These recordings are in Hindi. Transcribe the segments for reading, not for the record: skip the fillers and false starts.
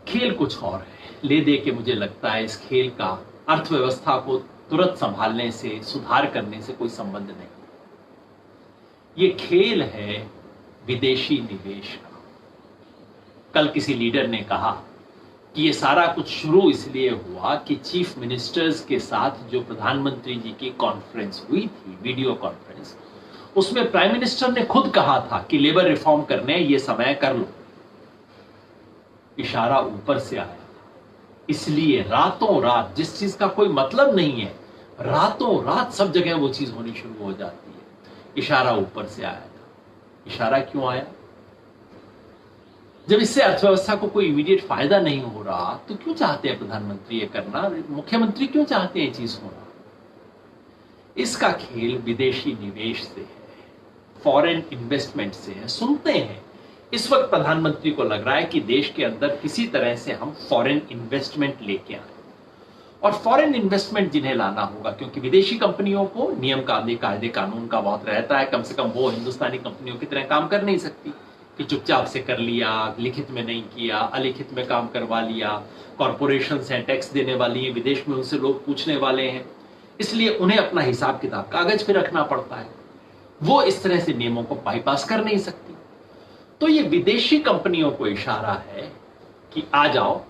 खेल कुछ और है। ले दे के मुझे लगता है इस खेल का अर्थव्यवस्था को तुरंत संभालने से, सुधार करने से कोई संबंध नहीं। ये खेल है विदेशी निवेश का। कल किसी लीडर ने कहा कि ये सारा कुछ शुरू इसलिए हुआ कि चीफ मिनिस्टर्स के साथ जो प्रधानमंत्री जी की कॉन्फ्रेंस हुई थी, वीडियो कॉन्फ्रेंस, उसमें प्राइम मिनिस्टर ने खुद कहा था कि लेबर रिफॉर्म करने ये समय कर लो। इशारा ऊपर से आया, इसलिए रातों रात, जिस चीज का कोई मतलब नहीं है, रातों रात सब जगह वो चीज होनी शुरू हो जाती है। इशारा ऊपर से आया था। इशारा क्यों आया? जब इससे अर्थव्यवस्था को कोई इमीडिएट फायदा नहीं हो रहा तो क्यों चाहते हैं प्रधानमंत्री ये करना? मुख्यमंत्री क्यों चाहते हैं ये चीज होना? इसका खेल विदेशी निवेश से है, फॉरेन इन्वेस्टमेंट से है। सुनते हैं इस वक्त प्रधानमंत्री को लग रहा है कि देश के अंदर किसी तरह से हम फॉरेन इन्वेस्टमेंट लेके आए, और फॉरेन इन्वेस्टमेंट जिन्हें लाना होगा, क्योंकि विदेशी कंपनियों को नियम कायदे कानून का बहुत रहता है। कम से कम वो हिंदुस्तानी कंपनियों की तरह काम कर नहीं सकती कि चुपचाप से कर लिया, लिखित में नहीं किया, अलिखित में काम करवा लिया। कॉरपोरेशन हैं, टैक्स देने वाली है, विदेश में उनसे लोग पूछने वाले हैं, इसलिए उन्हें अपना हिसाब किताब कागज पे रखना पड़ता है। वो इस तरह से नियमों को बाईपास कर नहीं सकती। तो ये विदेशी कंपनियों को इशारा है कि आ जाओ,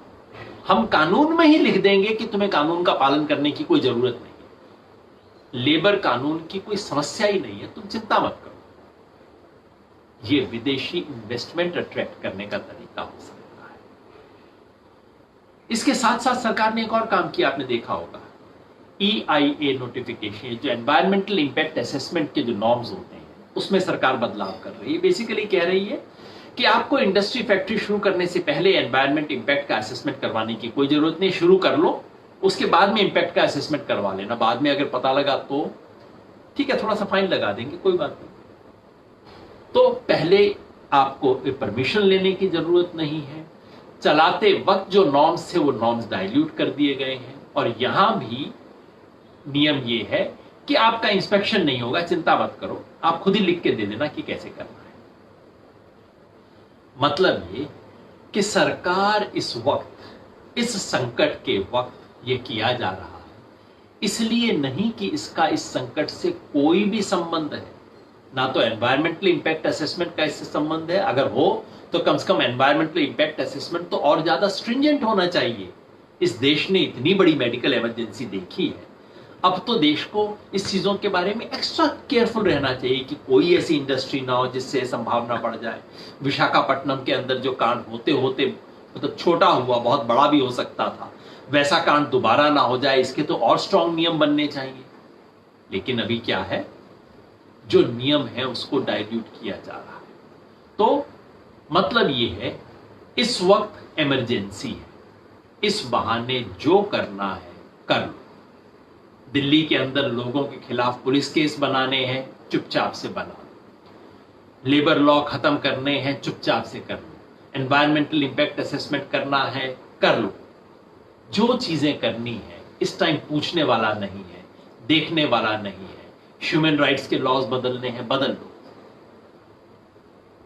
हम कानून में ही लिख देंगे कि तुम्हें कानून का पालन करने की कोई जरूरत नहीं है, लेबर कानून की कोई समस्या ही नहीं है, तुम चिंता मत करो। ये विदेशी इन्वेस्टमेंट अट्रैक्ट करने का तरीका हो सकता है। इसके साथ साथ सरकार ने एक और काम किया, आपने देखा होगा, EIA नोटिफिकेशन, जो एनवायरमेंटल इंपैक्ट असेसमेंट के जो नॉर्म्स होते हैं, उसमें सरकार बदलाव कर रही है। बेसिकली कह रही है कि आपको इंडस्ट्री फैक्ट्री शुरू करने से पहले एनवायरमेंट इंपैक्ट का असेसमेंट करवाने की कोई जरूरत नहीं, शुरू कर लो, उसके बाद में इंपैक्ट का असेसमेंट करवा लेना। बाद में अगर पता लगा तो ठीक है, थोड़ा सा फाइन लगा देंगे, कोई बात नहीं। तो पहले आपको परमिशन लेने की जरूरत नहीं है। चलाते वक्त जो नॉर्म्स थे वो नॉर्म्स डाइल्यूट कर दिए गए हैं, और यहां भी नियम ये है कि आपका इंस्पेक्शन नहीं होगा, चिंता मत करो, आप खुद ही लिख के दे देना कि कैसे करना है। मतलब ये कि सरकार इस वक्त, इस संकट के वक्त ये किया जा रहा है, इसलिए नहीं कि इसका इस संकट से कोई भी संबंध है। ना तो एनवायरमेंटल इंपैक्ट असेसमेंट का इससे संबंध है, अगर हो तो कम से कम एनवायरमेंटल इंपैक्ट असेसमेंट तो और ज्यादा स्ट्रिंजेंट होना चाहिए। इस देश ने इतनी बड़ी मेडिकल इमरजेंसी देखी है, अब तो देश को इस चीजों के बारे में एक्स्ट्रा केयरफुल रहना चाहिए कि कोई ऐसी इंडस्ट्री ना हो जिससे संभावना बढ़ जाए। विशाखापट्टनम के अंदर जो कांड होते होते मतलब छोटा हुआ, बहुत बड़ा भी हो सकता था, वैसा कांड दोबारा ना हो जाए, इसके तो और स्ट्रांग नियम बनने चाहिए। लेकिन अभी क्या है, जो नियम है उसको डाइल्यूट किया जा रहा है। तो मतलब ये है, इस वक्त इमरजेंसी है, इस बहाने जो करना है कर लो। दिल्ली के अंदर लोगों के खिलाफ पुलिस केस बनाने हैं, चुपचाप से बना लो। लेबर लॉ खत्म करने हैं, चुपचाप से कर लो। एनवायरमेंटल इंपैक्ट असेसमेंट करना है, कर लो। जो चीजें करनी है, इस टाइम पूछने वाला नहीं है, देखने वाला नहीं है। ह्यूमन राइट्स के लॉज बदलने हैं, बदल लो।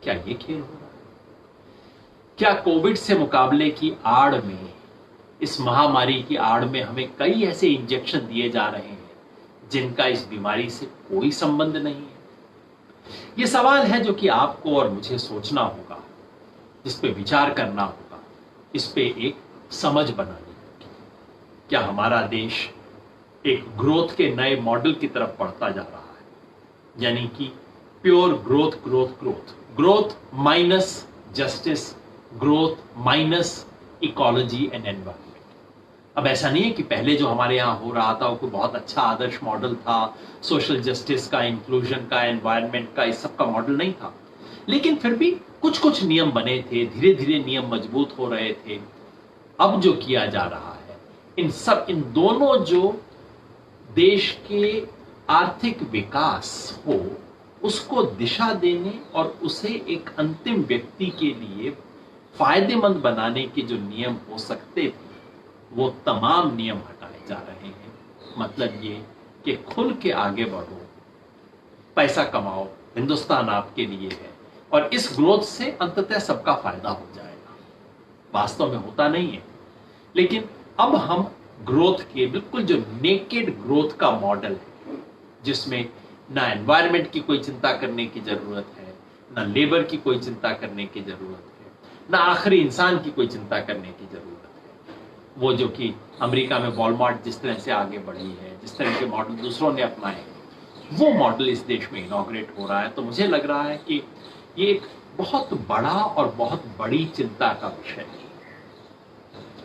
क्या ये खेल हो रहा है? क्या कोविड से मुकाबले की आड़ में, इस महामारी की आड़ में हमें कई ऐसे इंजेक्शन दिए जा रहे हैं जिनका इस बीमारी से कोई संबंध नहीं है? यह सवाल है जो कि आपको और मुझे सोचना होगा, जिस पे विचार करना होगा, इस पे एक समझ बनानी होगी। क्या हमारा देश एक ग्रोथ के नए मॉडल की तरफ बढ़ता जा रहा है, यानी कि pure growth growth growth growth minus justice, growth minus ecology and environment? अब ऐसा नहीं है कि पहले जो हमारे यहां हो रहा था वो कोई बहुत अच्छा आदर्श मॉडल था, सोशल जस्टिस का, इंक्लूजन का, एनवायरमेंट का, इस सब का मॉडल नहीं था। लेकिन फिर भी कुछ कुछ नियम बने थे, धीरे धीरे नियम मजबूत हो रहे थे। अब जो किया जा रहा है, इन दोनों जो देश के आर्थिक विकास हो उसको दिशा देने और उसे एक अंतिम व्यक्ति के लिए फायदेमंद बनाने के जो नियम हो सकते थे, वो तमाम नियम हटाए जा रहे हैं। मतलब ये कि खुल के आगे बढ़ो, पैसा कमाओ, हिंदुस्तान आपके लिए है, और इस ग्रोथ से अंततः सबका फायदा हो जाएगा। वास्तव में होता नहीं है। लेकिन अब हम ग्रोथ के बिल्कुल जो नेकेड ग्रोथ का मॉडल है, जिसमें ना एनवायरनमेंट की कोई चिंता करने की जरूरत है, ना लेबर की कोई चिंता करने की जरूरत है, ना आखिरी इंसान की कोई चिंता करने की जरूरत है, वो जो कि अमेरिका में वॉलमार्ट जिस तरह से आगे बढ़ी है, जिस तरह के मॉडल दूसरों ने अपनाए हैं, वो मॉडल इस देश में इनॉग्रेट हो रहा है। तो मुझे लग रहा है कि ये एक बहुत बड़ा और बहुत बड़ी चिंता का विषय है।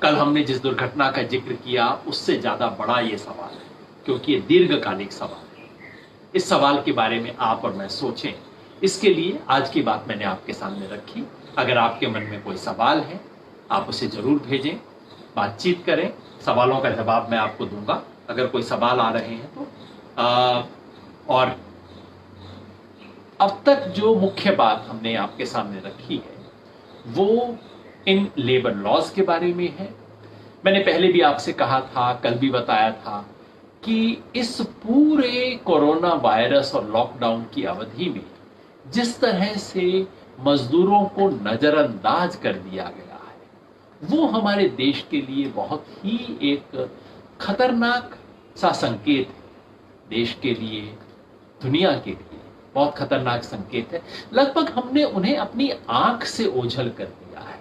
कल हमने जिस दुर्घटना का जिक्र किया उससे ज्यादा बड़ा ये सवाल है, क्योंकि ये दीर्घकालिक सवाल है। इस सवाल के बारे में आप और मैं सोचें, इसके लिए आज की बात मैंने आपके सामने रखी। अगर आपके मन में कोई सवाल है आप उसे जरूर भेजें, बातचीत करें, सवालों का जवाब मैं आपको दूंगा अगर कोई सवाल आ रहे हैं तो। और अब तक जो मुख्य बात हमने आपके सामने रखी है वो इन लेबर लॉज के बारे में है। मैंने पहले भी आपसे कहा था, कल भी बताया था कि इस पूरे कोरोना वायरस और लॉकडाउन की अवधि में जिस तरह से मजदूरों को नजरअंदाज कर दिया गया है वो हमारे देश के लिए बहुत ही एक खतरनाक सा संकेत है। देश के लिए, दुनिया के लिए बहुत खतरनाक संकेत है। लगभग हमने उन्हें अपनी आंख से ओझल कर दिया है।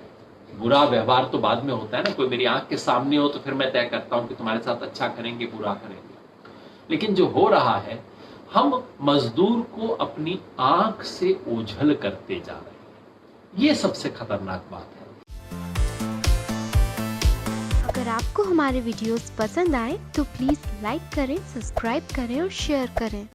बुरा व्यवहार तो बाद में होता है ना, कोई मेरी आंख के सामने हो तो फिर मैं तय करता हूं कि तुम्हारे साथ अच्छा करेंगे, बुरा करेंगे। लेकिन जो हो रहा है, हम मजदूर को अपनी आंख से ओझल करते जा रहे हैं। ये सबसे खतरनाक बात है। अगर आपको हमारे वीडियोस पसंद आए तो प्लीज लाइक करें, सब्सक्राइब करें और शेयर करें।